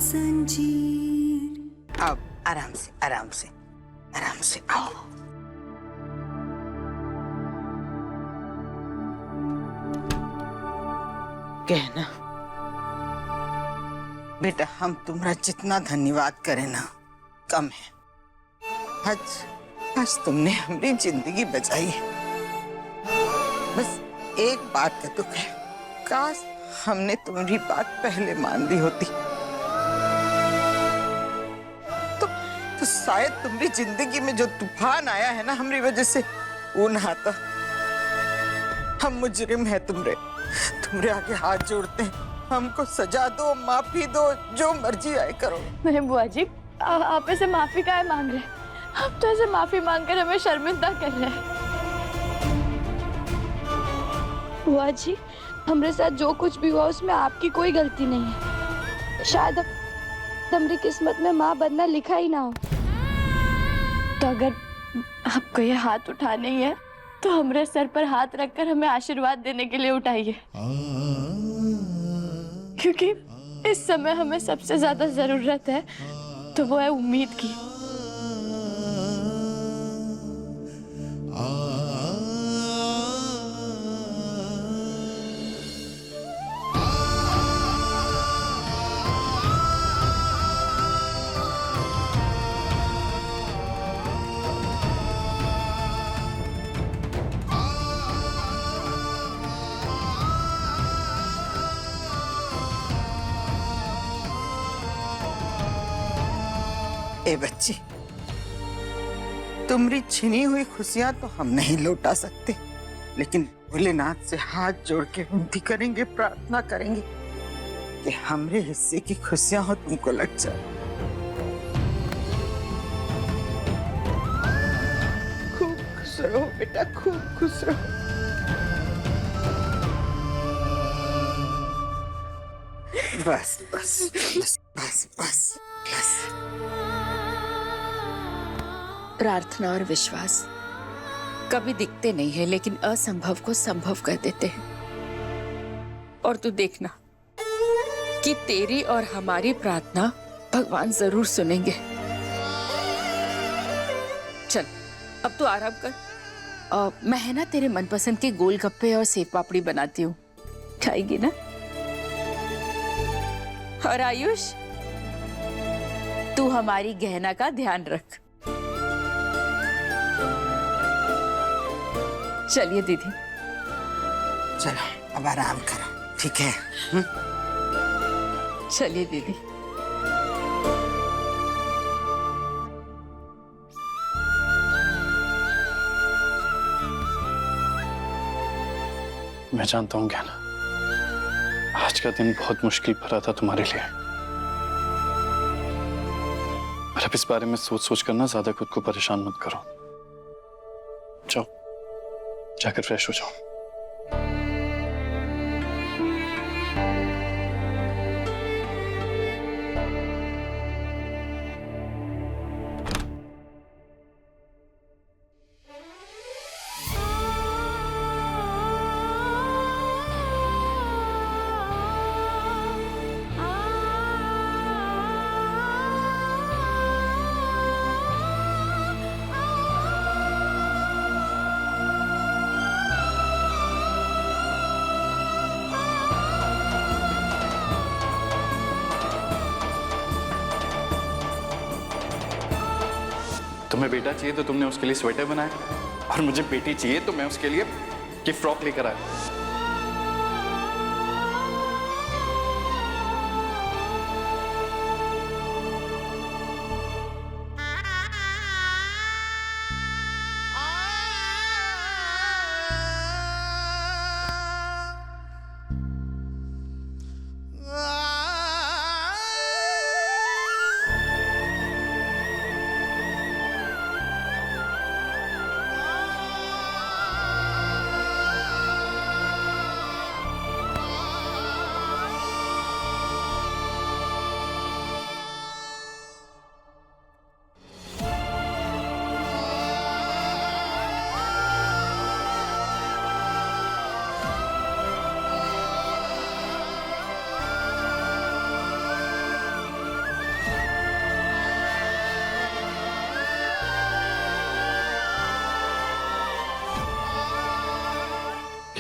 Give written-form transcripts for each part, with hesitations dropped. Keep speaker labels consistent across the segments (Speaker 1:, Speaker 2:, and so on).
Speaker 1: जंजीर।
Speaker 2: अब आराम से आराम से आराम से आओ। कहना बेटा, हम तुम्हारा जितना धन्यवाद करें ना कम है। आज तुमने हमारी जिंदगी बचाई है। बस एक बात का दुख है, काश हमने तुम्हारी बात पहले मान ली होती तो शायद तुम्हारी जिंदगी में जो तूफान आया है ना हमारी वजह से, वो ना आता। हम मुजरिम है, तुम्हारे आगे हाथ जोड़ते हैं। हमको सजा दो, माफी दो, जो मर्जी आए करो।
Speaker 3: नहीं बुआ जी, आप ऐसे माफी काहे मांग रहे हैं? आप तो ऐसे माफी मांगकर हमें शर्मिंदा कर रहे हैं। बुआ जी, हमारे साथ जो कुछ भी हुआ उसमें आपकी कोई गलती नहीं है। शायद हमारी किस्मत में माँ बनना लिखा ही ना हो। तो अगर आपको ये हाथ उठाने ही है तो हमारे सर पर हाथ रखकर हमें आशीर्वाद देने के लिए उठाइए, क्योंकि इस समय हमें सबसे ज्यादा जरूरत है तो वो है उम्मीद की।
Speaker 2: ए बच्ची, तुम्हारी छिनी हुई खुशियां तो हम नहीं लौटा सकते, लेकिन भोलेनाथ से हाथ जोड़ के विनती करेंगे, प्रार्थना करेंगे कि हमरे हिस्से की खुशियां हो तुमको लग जाए। खूब खुश रहो बेटा, खूब खुश रहो। बस बस बस बस बस बस।
Speaker 4: प्रार्थना और विश्वास कभी दिखते नहीं है, लेकिन असंभव को संभव कर देते हैं। और तू देखना कि तेरी और हमारी प्रार्थना भगवान जरूर सुनेंगे। चल अब तू आराम कर। मैं है ना तेरे मनपसंद के गोलगप्पे और सेव पापड़ी बनाती हूँ, खाएगी ना? और आयुष, तू हमारी गहना का ध्यान रख। चलिए दीदी।
Speaker 2: चलो अब आराम करो, ठीक है?
Speaker 4: चलिए दीदी।
Speaker 5: मैं जानता हूँ ज्ञाना, आज का दिन बहुत मुश्किल भरा था तुम्हारे लिए। और अब इस बारे में सोच सोच कर ना ज्यादा खुद को परेशान मत करो। जाओ, जाकर फ्रेश हो जाओ। तुम्हें बेटा चाहिए तो तुमने उसके लिए स्वेटर बनाया, और मुझे बेटी चाहिए तो मैं उसके लिए ये फ्रॉक लेकर आया।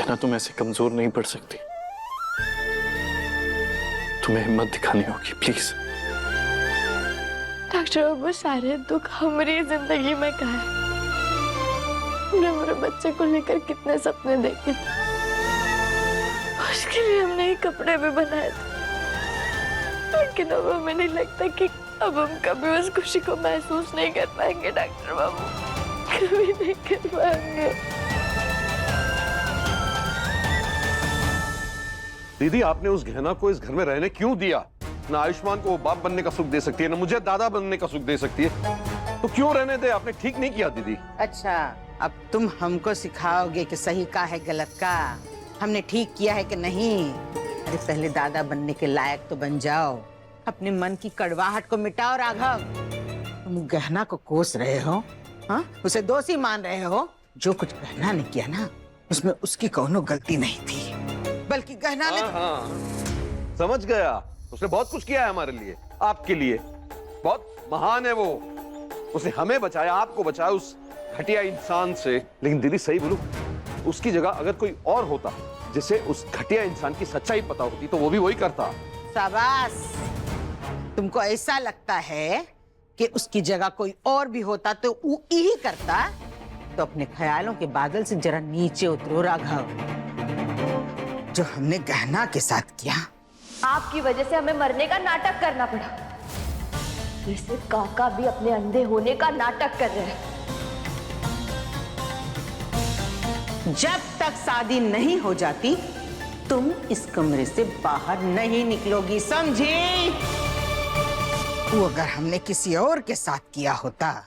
Speaker 5: गहना तुम ऐसे कमजोर नहीं पड़ सकती, तुम्हें हिम्मत दिखानी होगी, प्लीज।
Speaker 3: डॉक्टर बाबू, सारे दुख हमारी जिंदगी में का है। हमने मेरे बच्चे को लेकर कितने सपने देखे थे, उसके लिए हमने ये कपड़े भी बनाए थे, लेकिन अब हमें नहीं लगता कि अब हम कभी उस खुशी को महसूस नहीं कर पाएंगे डॉक्टर बाबू, कभी नहीं कर पाएंगे।
Speaker 1: दीदी, आपने उस गहना को इस घर में रहने क्यों दिया? ना आयुष्मान को वो बाप बनने का सुख दे सकती है, ना मुझे दादा बनने का सुख दे सकती है, तो क्यों रहने दे? आपने ठीक नहीं किया दीदी।
Speaker 2: अच्छा, अब तुम हमको सिखाओगे कि सही का है गलत का, हमने ठीक किया है कि नहीं? अरे पहले दादा बनने के लायक तो बन जाओ, अपने मन की कड़वाहट को मिटाओ। राघव, तुम गहना को कोस रहे हो, हाँ? उसे दोषी मान रहे हो। जो कुछ गहना ने किया ना, उसमें उसकी कोनो गलती नहीं थी, बल्कि गहना ने।
Speaker 1: हाँ, समझ गया। उसने बहुत कुछ किया है हमारे लिए, आपके लिए, बहुत महान है वो। उसने हमें बचाया, आपको बचाया उस घटिया इंसान से। लेकिन दीदी सही बोलूं, उसकी जगह अगर कोई और होता जिसे उस घटिया इंसान की सच्चाई पता होती, तो वो भी वही करता।
Speaker 2: शाबाश, तुमको ऐसा लगता है कि उसकी जगह कोई और भी होता तो वो यही करता? तो अपने ख्यालों के बादल से जरा नीचे उतरो राघव। जो हमने गहना के साथ किया,
Speaker 3: आपकी वजह से हमें मरने का नाटक करना पड़ा। जैसे काका भी अपने अंधे होने का नाटक कर रहे हैं।
Speaker 2: जब तक शादी नहीं हो जाती, तुम इस कमरे से बाहर नहीं निकलोगी, समझी? वो अगर हमने किसी और के साथ किया होता,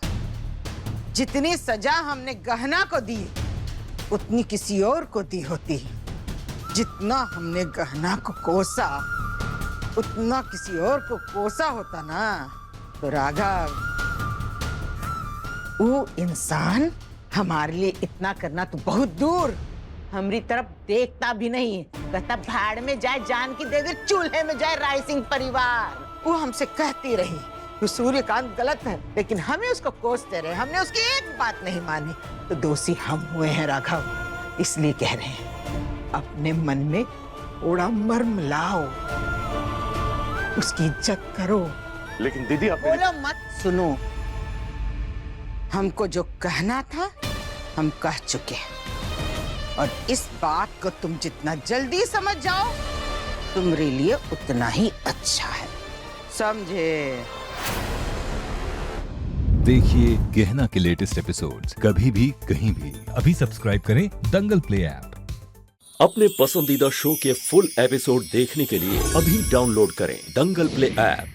Speaker 2: जितनी सजा हमने गहना को दी, उतनी किसी और को दी होती। जितना हमने गहना को कोसा, उतना किसी और को कोसा होता ना। तो राघव, वो इंसान हमारे लिए इतना करना तो बहुत दूर, हमारी तरफ देखता भी नहीं, कहता भाड़ में जाए जान की दे दे, चूल्हे में जाए राय सिंह परिवार। वो हमसे कहती रही कि सूर्यकांत गलत है, लेकिन हमें उसको कोसते रहे, हमने उसकी एक बात नहीं मानी। तो दोषी हम हुए हैं राघव, इसलिए कह रहे हैं, अपने मन में थोड़ा मर्म लाओ, उसकी इज्जत करो।
Speaker 1: लेकिन दीदी, आप
Speaker 2: बोलो मत, सुनो। हमको जो कहना था हम कह चुके हैं, और इस बात को तुम जितना जल्दी समझ जाओ, तुम्हारे लिए उतना ही अच्छा है, समझे?
Speaker 6: देखिए गहना के लेटेस्ट एपिसोड्स कभी भी कहीं भी। अभी सब्सक्राइब करें दंगल प्ले ऐप।
Speaker 7: अपने पसंदीदा शो के फुल एपिसोड देखने के लिए अभी डाउनलोड करें दंगल प्ले ऐप।